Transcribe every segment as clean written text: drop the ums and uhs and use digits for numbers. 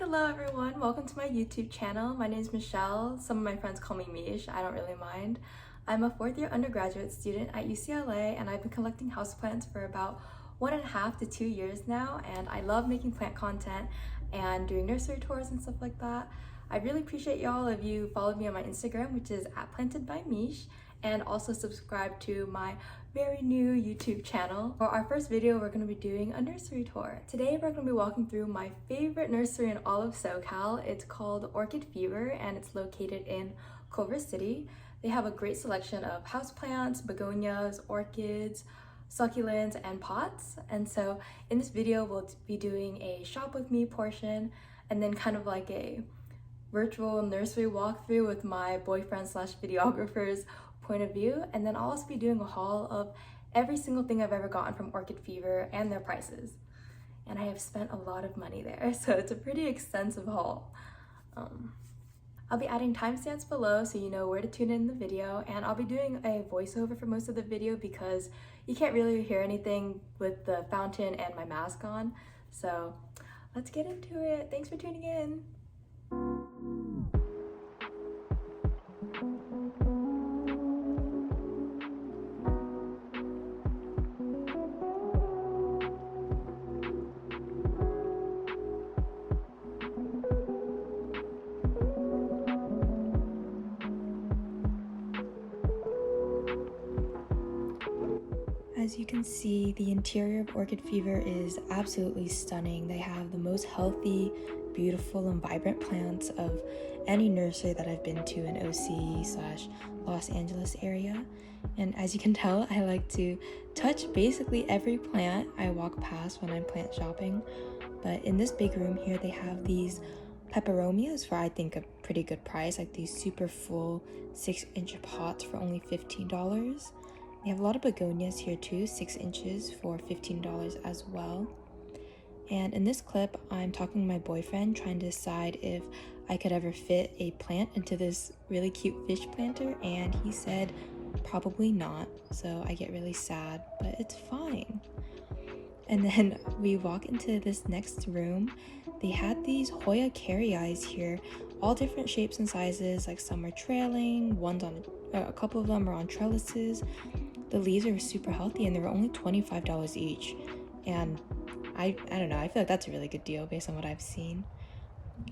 Hello everyone, welcome to my YouTube channel. My name is Michelle. Some of my friends call me Mish, I don't really mind. I'm a 4th year undergraduate student at UCLA and I've been collecting houseplants for about 1.5 to 2 years now, and I love making plant content and doing nursery tours and stuff like that. I really appreciate y'all if you followed me on my Instagram, which is @plantedbymish, and also subscribe to my very new YouTube channel. For our first video, we're going to be doing a nursery tour. Today, we're going to be walking through my favorite nursery in all of SoCal. It's called Orchid Fever, and it's located in Culver City. They have a great selection of houseplants, begonias, orchids, succulents, and pots. And so in this video, we'll be doing a shop with me portion, and then kind of like a virtual nursery walkthrough with my boyfriend slash videographer's point of view, and then I'll also be doing a haul of every single thing I've ever gotten from Orchid Fever and their prices. And I have spent a lot of money there, so it's a pretty extensive haul. I'll be adding timestamps below so you know where to tune in the video, and I'll be doing a voiceover for most of the video because you can't really hear anything with the fountain and my mask on. So let's get into it. Thanks for tuning in. As you can see, the interior of Orchid Fever is absolutely stunning. They have the most healthy, beautiful, and vibrant plants of any nursery that I've been to in OC/Los Angeles area. And as you can tell, I like to touch basically every plant I walk past when I'm plant shopping. But in this big room here, they have these peperomias for I think a pretty good price, like these super full 6-inch pots for only $15. They have a lot of begonias here too, 6 inches for $15 as well. And in this clip, I'm talking to my boyfriend, trying to decide if I could ever fit a plant into this really cute fish planter, and he said probably not, so I get really sad, but it's fine. And then we walk into this next room. They had these Hoya carryi here, all different shapes and sizes, like some are trailing, a couple of them are on trellises. The leaves are super healthy and they were only $25 each. And I don't know, I feel like that's a really good deal based on what I've seen.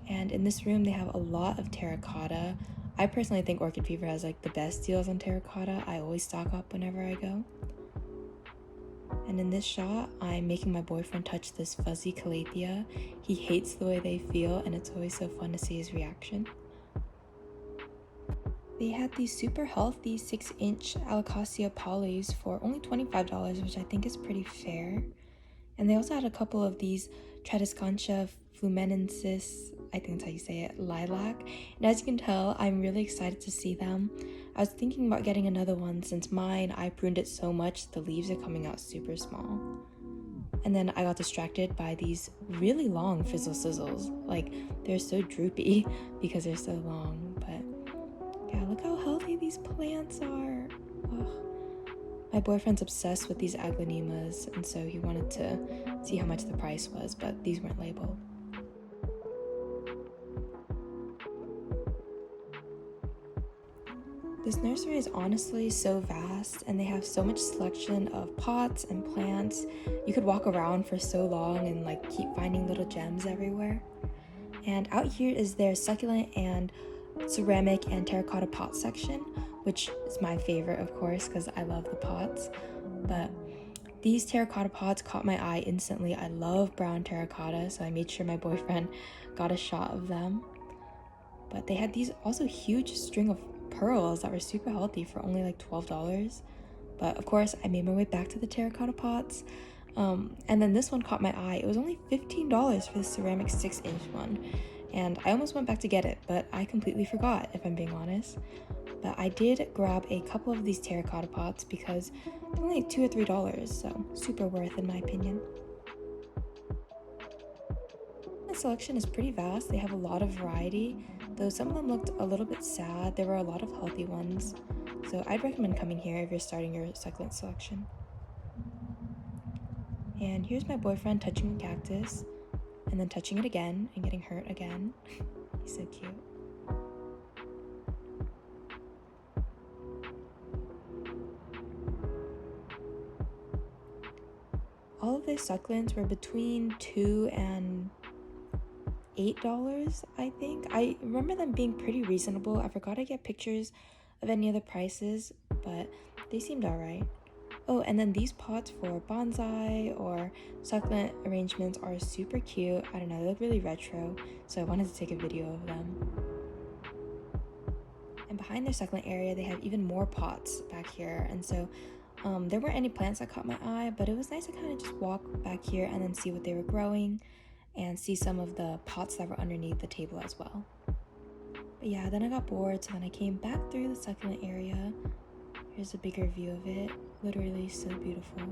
And in this room, they have a lot of terracotta. I personally think Orchid Fever has like the best deals on terracotta. I always stock up whenever I go. And in this shot, I'm making my boyfriend touch this fuzzy calathea. He hates the way they feel, and it's always so fun to see his reaction. They had these super healthy 6-inch Alocasia polys for only $25, which I think is pretty fair. And they also had a couple of these Tradescantia fluminensis, I think that's how you say it, lilac. And as you can tell, I'm really excited to see them. I was thinking about getting another one since mine, I pruned it so much, the leaves are coming out super small. And then I got distracted by these really long fizzle sizzles. Like, they're so droopy because they're so long, but yeah, look how healthy these plants are. Ugh. My boyfriend's obsessed with these aglaonemas, and so he wanted to see how much the price was, but these weren't labeled. This nursery is honestly so vast, and they have so much selection of pots and plants. You could walk around for so long and like keep finding little gems everywhere. And out here is their succulent and ceramic and terracotta pot section, which is my favorite, of course, because I love the pots. But these terracotta pots caught my eye instantly. I love brown terracotta, so I made sure my boyfriend got a shot of them. But they had these also huge string of pearls that were super healthy for only like $12. But of course, I made my way back to the terracotta pots. And then this one caught my eye. It was only $15 for the ceramic 6-inch one. And I almost went back to get it, but I completely forgot, if I'm being honest. But I did grab a couple of these terracotta pots because they're only like $2 or $3, so super worth in my opinion. The selection is pretty vast. They have a lot of variety, though some of them looked a little bit sad. There were a lot of healthy ones, so I'd recommend coming here if you're starting your succulent selection. And here's my boyfriend touching a cactus. and then touching it again and getting hurt again. He's so cute. All of these succulents were between $2 and $8, I think. I remember them being pretty reasonable. I forgot to get pictures of any of the prices, but they seemed alright. Oh, and then these pots for bonsai or succulent arrangements are super cute. I don't know, they look really retro, so I wanted to take a video of them. And behind their succulent area, they have even more pots back here, and so there weren't any plants that caught my eye, but it was nice to kind of just walk back here and then see what they were growing and see some of the pots that were underneath the table as well. But yeah, then I got bored, so then I came back through the succulent area. Here's a bigger view of it. Literally so beautiful.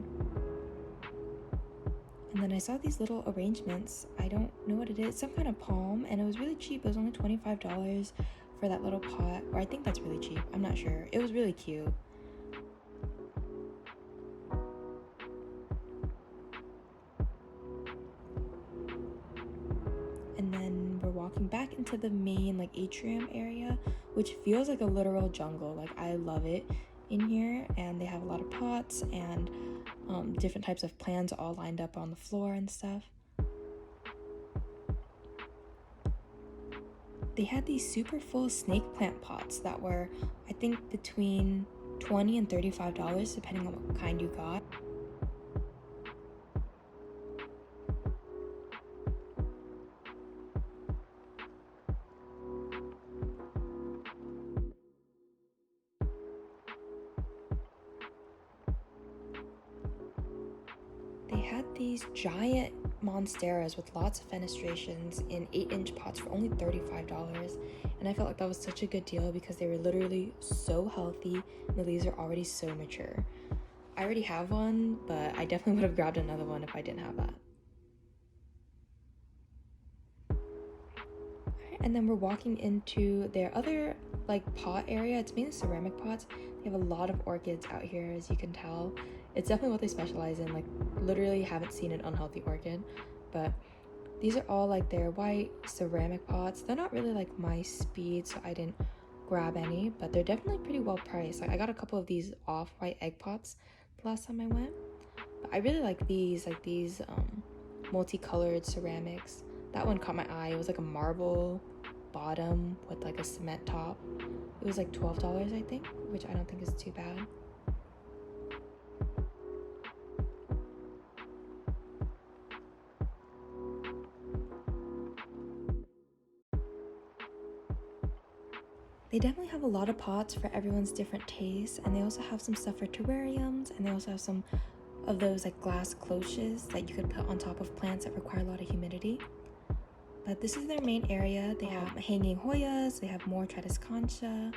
And then I saw these little arrangements. I don't know what it is. Some kind of palm, and it was really cheap. It was only $25 for that little pot, or I think that's really cheap. I'm not sure. It was really cute. And then we're walking back into the main like atrium area, which feels like a literal jungle. Like, I love it in here, and they have a lot of pots and different types of plants all lined up on the floor and stuff. They had these super full snake plant pots that were, I think, between $20 and $35 depending on what kind you got. They had these giant monsteras with lots of fenestrations in 8-inch pots for only $35, and I felt like that was such a good deal because they were literally so healthy and the leaves are already so mature. I already have one, but I definitely would have grabbed another one if I didn't have that. And then we're walking into their other like pot area. It's mainly ceramic pots. They have a lot of orchids out here, as you can tell. It's definitely what they specialize in. Like, literally haven't seen an unhealthy orchid. But these are all like their white ceramic pots. They're not really like my speed, so I didn't grab any, but they're definitely pretty well priced. Like, I got a couple of these off-white egg pots the last time I went. But I really like these multicolored ceramics. That one caught my eye. It was like a marble bottom with like a cement top. It was like $12, I think, which I don't think is too bad. They definitely have a lot of pots for everyone's different tastes, and they also have some stuff for terrariums, and they also have some of those like glass cloches that you could put on top of plants that require a lot of humidity. But this is their main area. They have hanging Hoyas, they have more Tritis concha,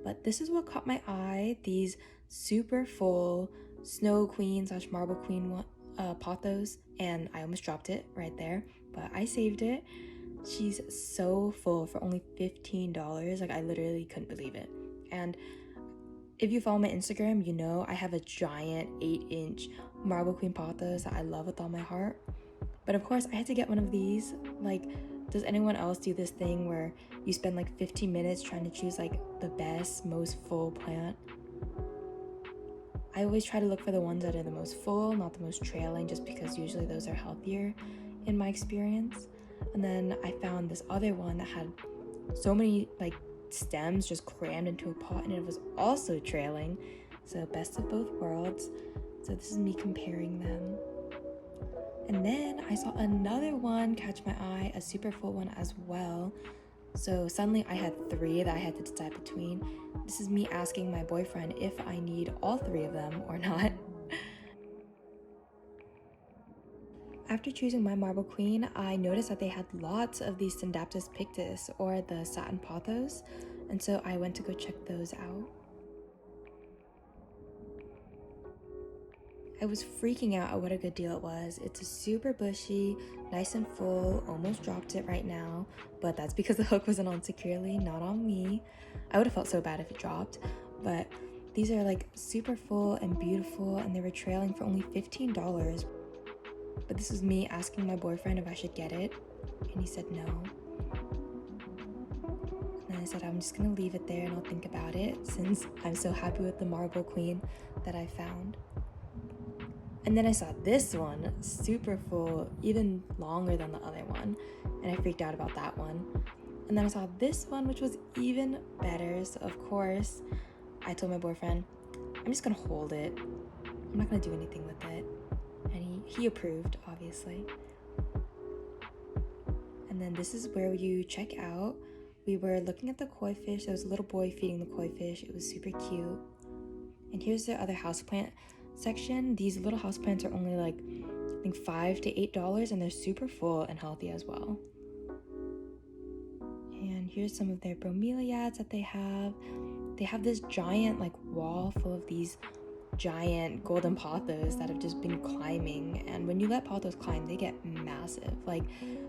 but this is what caught my eye, these super full Snow Queen / Marble Queen pothos, and I almost dropped it right there, but I saved it. She's so full for only $15. Like, I literally couldn't believe it. And if you follow my Instagram, you know I have a giant 8-inch Marble Queen pothos that I love with all my heart. But of course, I had to get one of these. Like, does anyone else do this thing where you spend like 15 minutes trying to choose like the best, most full plant? I always try to look for the ones that are the most full, not the most trailing, just because usually those are healthier in my experience. And then I found this other one that had so many like stems just crammed into a pot, and it was also trailing. So best of both worlds. So this is me comparing them. And then I saw another one catch my eye, a super full one as well. So suddenly I had 3 that I had to decide between. This is me asking my boyfriend if I need all 3 of them or not. After choosing my Marble Queen, I noticed that they had lots of these Syndaptus pictus, or the satin pothos, and so I went to go check those out. I was freaking out at what a good deal it was. It's a super bushy, nice and full, almost dropped it right now, but that's because the hook wasn't on securely, not on me. I would have felt so bad if it dropped, but these are like super full and beautiful, and they were trailing for only $15. But this was me asking my boyfriend if I should get it, and he said no. And I said I'm just gonna leave it there and I'll think about it since I'm so happy with the marble queen that I found. And then I saw this one, super full, even longer than the other one, and I freaked out about that one. And then I saw this one, which was even better, so of course, I told my boyfriend, I'm just gonna hold it. I'm not gonna do anything with it. And he approved, obviously. And then this is where you check out. We were looking at the koi fish. There was a little boy feeding the koi fish. It was super cute. And here's the other houseplant section. These little houseplants are only like, I think $5 to $8, and they're super full and healthy as well. And here's some of their bromeliads that they have. They have this giant like wall full of these giant golden pothos that have just been climbing, and when you let pothos climb, they get massive. Like,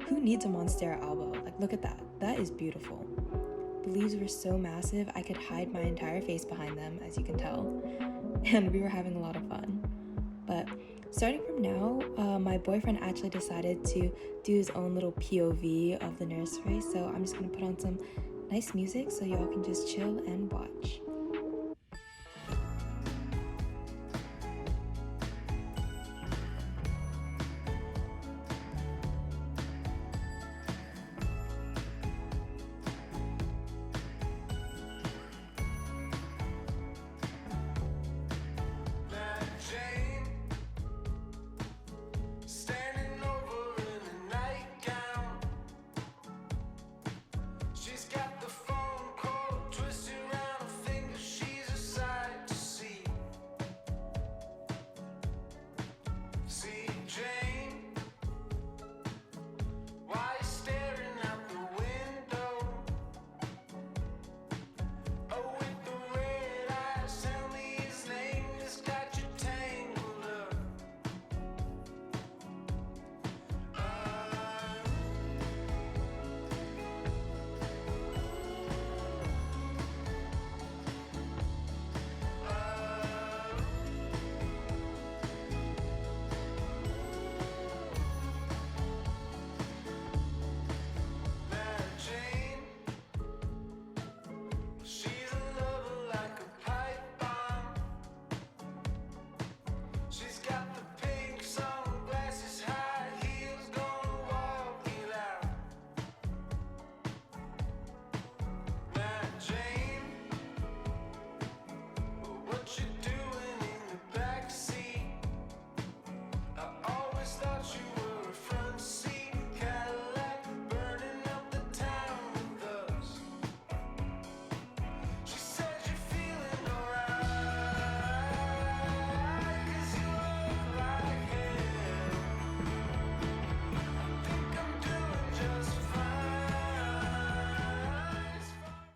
who needs a monstera albo? Like, look at that. That is beautiful. The leaves were so massive, I could hide my entire face behind them, as you can tell, and we were having a lot of fun. But starting from now, my boyfriend actually decided to do his own little POV of the nursery, so I'm just gonna put on some nice music so y'all can just chill and watch.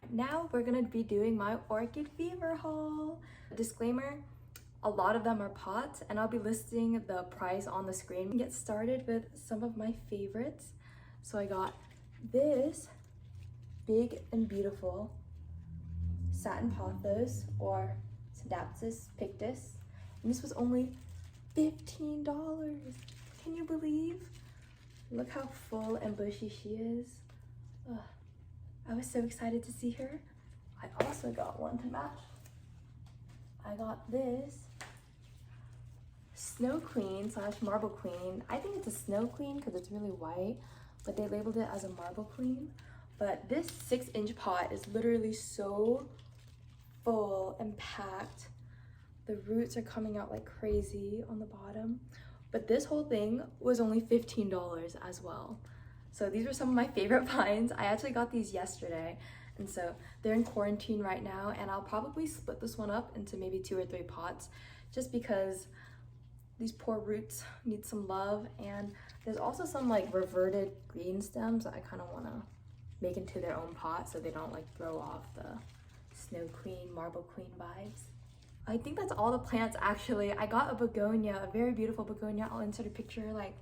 Now we're gonna be doing my Orchid Fever haul. Disclaimer, a lot of them are pots, and I'll be listing the price on the screen. Get started with some of my favorites. So I got this big and beautiful satin pothos, or Synapsis pictus, and this was only $15. Can you believe? Look how full and bushy she is. Ugh. I was so excited to see her. I also got one to match. I got this Snow Queen / Marble Queen. I think it's a Snow Queen because it's really white, but they labeled it as a Marble Queen. But this 6-inch pot is literally so full and packed. The roots are coming out like crazy on the bottom. But this whole thing was only $15 as well. So these were some of my favorite finds. I actually got these yesterday, and so they're in quarantine right now, and I'll probably split this one up into maybe 2 or 3 pots just because these poor roots need some love. And there's also some like reverted green stems that I kind of want to make into their own pot so they don't like throw off the Snow Queen, Marble Queen vibes. I think that's all the plants actually. I got a begonia, a very beautiful begonia. I'll insert a picture like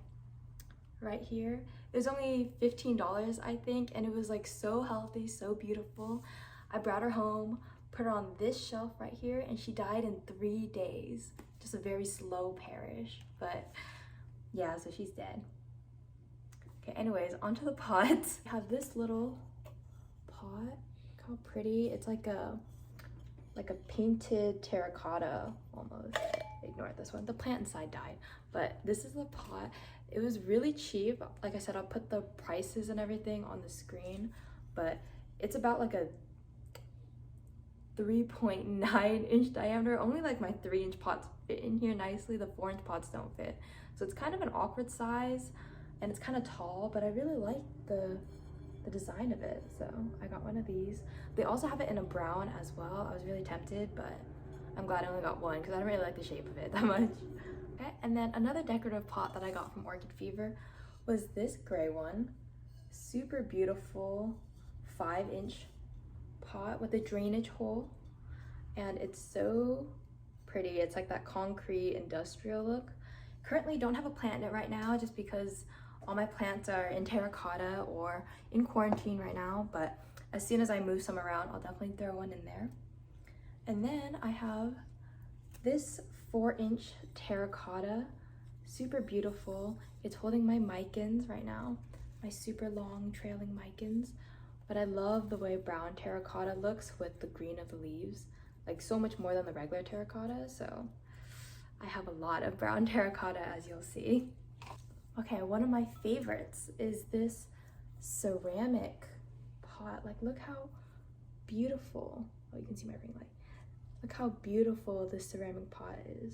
right here. It was only $15, I think, and it was like so healthy, so beautiful. I brought her home, put her on this shelf right here, and she died in 3 days. Just a very slow perish, but Yeah, so she's dead. Okay, anyways, onto the pots. I have this little pot. Look how pretty. It's like a painted terracotta almost. Ignore this one. The plant inside died, but this is the pot. It was really cheap. Like I said, I'll put the prices and everything on the screen, but it's about like a 3.9 inch diameter. Only like my 3-inch pots fit in here nicely. The 4-inch pots don't fit. So it's kind of an awkward size and it's kind of tall, but I really like the design of it. So I got one of these. They also have it in a brown as well. I was really tempted, but I'm glad I only got one because I don't really like the shape of it that much. Okay, and then another decorative pot that I got from Orchid Fever was this gray one. Super beautiful 5-inch pot with a drainage hole, and it's so pretty. It's like that concrete industrial look. Currently don't have a plant in it right now just because all my plants are in terracotta or in quarantine right now, but as soon as I move some around, I'll definitely throw one in there. And then I have this 4-inch terracotta, super beautiful. It's holding my micans right now, my super long trailing micans. But I love the way brown terracotta looks with the green of the leaves, like so much more than the regular terracotta. So I have a lot of brown terracotta, as you'll see. Okay, one of my favorites is this ceramic pot. Like, look how beautiful. Oh, you can see my ring light. Look how beautiful this ceramic pot is.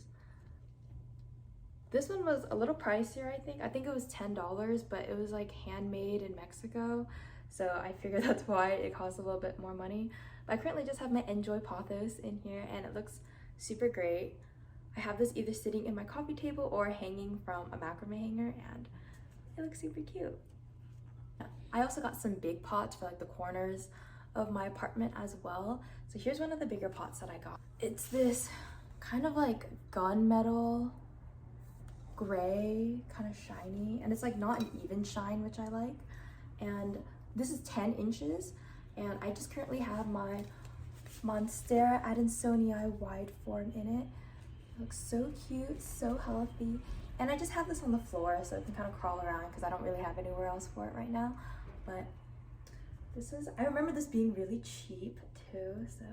This one was a little pricier, I think. I think it was $10, but it was like handmade in Mexico. So I figured that's why it costs a little bit more money. But I currently just have my Enjoy Pothos in here and it looks super great. I have this either sitting in my coffee table or hanging from a macrame hanger and it looks super cute. I also got some big pots for like the corners of my apartment as well. So here's one of the bigger pots that I got. It's this kind of like gunmetal gray, kind of shiny, and it's like not an even shine, which I like. And this is 10 inches and I just currently have my Monstera Adansonii wide form in it. It looks so cute, so healthy. And I just have this on the floor so it can kind of crawl around because I don't really have anywhere else for it right now. But this is, I remember this being really cheap too, so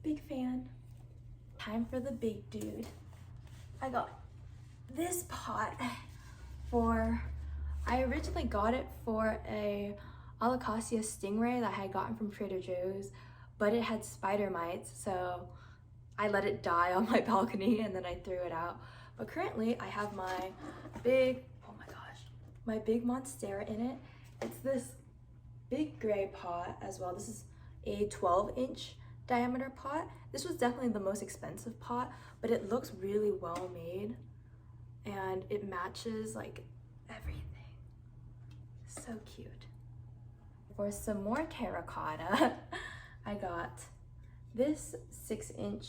big fan. Time for the big dude. I got this pot I originally got it for a Alocasia stingray that I had gotten from Trader Joe's, but it had spider mites, so I let it die on my balcony and then I threw it out. But currently I have my big, oh my gosh, my big Monstera in it. It's this big gray pot as well. This is a 12-inch diameter pot. This was definitely the most expensive pot, but it looks really well made and it matches like everything. So cute. For some more terracotta, I got this 6-inch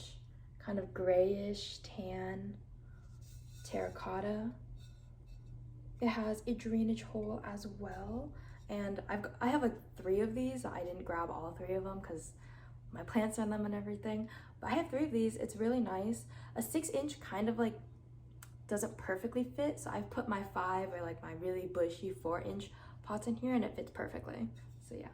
kind of grayish tan terracotta. It has a drainage hole as well, and I have like 3 of these. I didn't grab all 3 of them because my plants are in them and everything, but I have 3 of these. It's really nice. A 6-inch kind of like doesn't perfectly fit, so I've put my 5 or like my really bushy 4-inch pots in here and it fits perfectly. So yeah.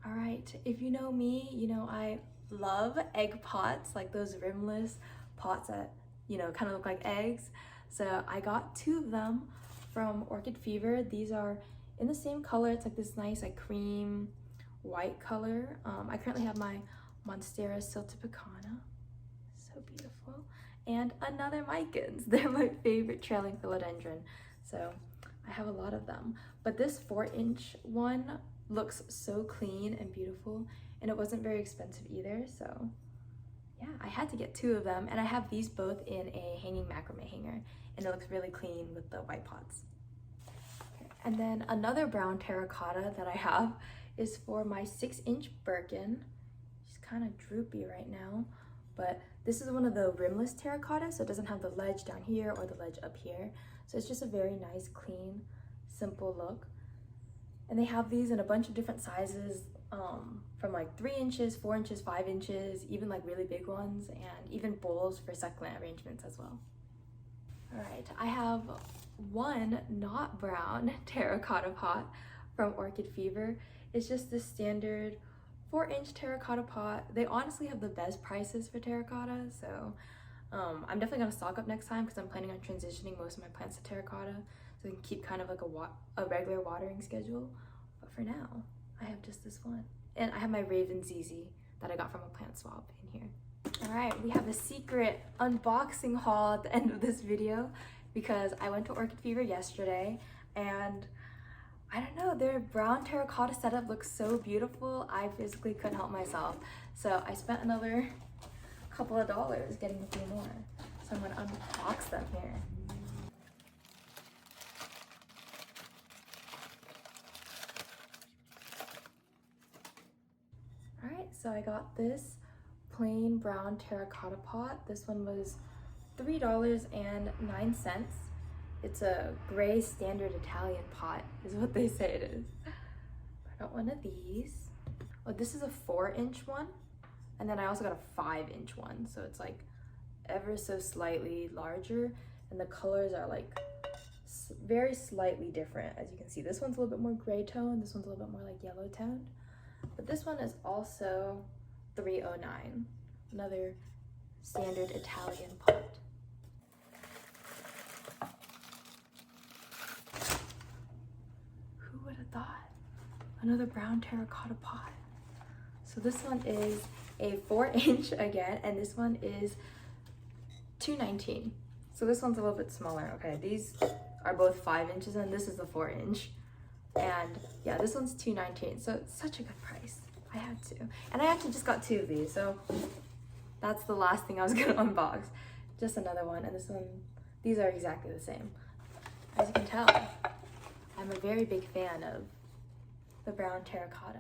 All right, if you know me, you know I love egg pots, like those rimless pots that, you know, kind of look like eggs. So I got 2 of them from Orchid Fever. These are in the same color. It's like this nice like cream white color. I currently have my Monstera siltepecana, so beautiful, and another micans. They're my favorite trailing philodendron, so I have a lot of them. But this 4-inch one looks so clean and beautiful, and it wasn't very expensive either, so yeah, I had to get 2 of them, and I have these both in a hanging macrame hanger, and it looks really clean with the white pots. Okay. And then another brown terracotta that I have is for my 6-inch Birkin. She's kind of droopy right now, but this is one of the rimless terracotta, so it doesn't have the ledge down here or the ledge up here. So it's just a very nice, clean, simple look. And they have these in a bunch of different sizes, from like 3 inches, 4 inches, 5 inches, even like really big ones, and even bowls for succulent arrangements as well. All right, I have one not brown terracotta pot from Orchid Fever. It's just the standard 4-inch terracotta pot. They honestly have the best prices for terracotta, so I'm definitely gonna stock up next time because I'm planning on transitioning most of my plants to terracotta so I can keep kind of like a regular watering schedule. But for now, I have just this one. And I have my Raven ZZ that I got from a plant swap in here. All right, we have a secret unboxing haul at the end of this video because I went to Orchid Fever yesterday and I don't know, their brown terracotta setup looks so beautiful. I physically couldn't help myself. So I spent another couple of dollars getting a few more. So I'm gonna unbox them here. All right, so I got this plain brown terracotta pot. This one was $3.09. It's a gray standard Italian pot is what they say it is. I got one of these. Oh, this is a 4-inch one. And then I also got a 5-inch one. So it's like ever so slightly larger. And the colors are like very slightly different. As you can see, this one's a little bit more gray tone. This one's a little bit more like yellow toned. But this one is also $3.09. Another standard Italian pot. Who would have thought? Another brown terracotta pot. So this one is a 4-inch again, and this one is $2.19. So this one's a little bit smaller. Okay, these are both 5 inches and this is the 4-inch. And yeah, this one's $2.19. So it's such a good price. I had to. And I actually just got 2 of these, so that's the last thing I was gonna unbox. Just another one, and this one, these are exactly the same. As you can tell, I'm a very big fan of the brown terracotta.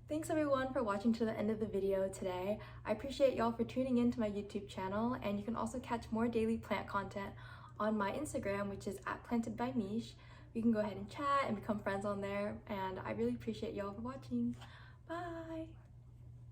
Thanks everyone for watching to the end of the video today. I appreciate y'all for tuning in to my YouTube channel, and you can also catch more daily plant content on my Instagram, which is @plantedbymish. You can go ahead and chat and become friends on there, and I really appreciate y'all for watching. Bye!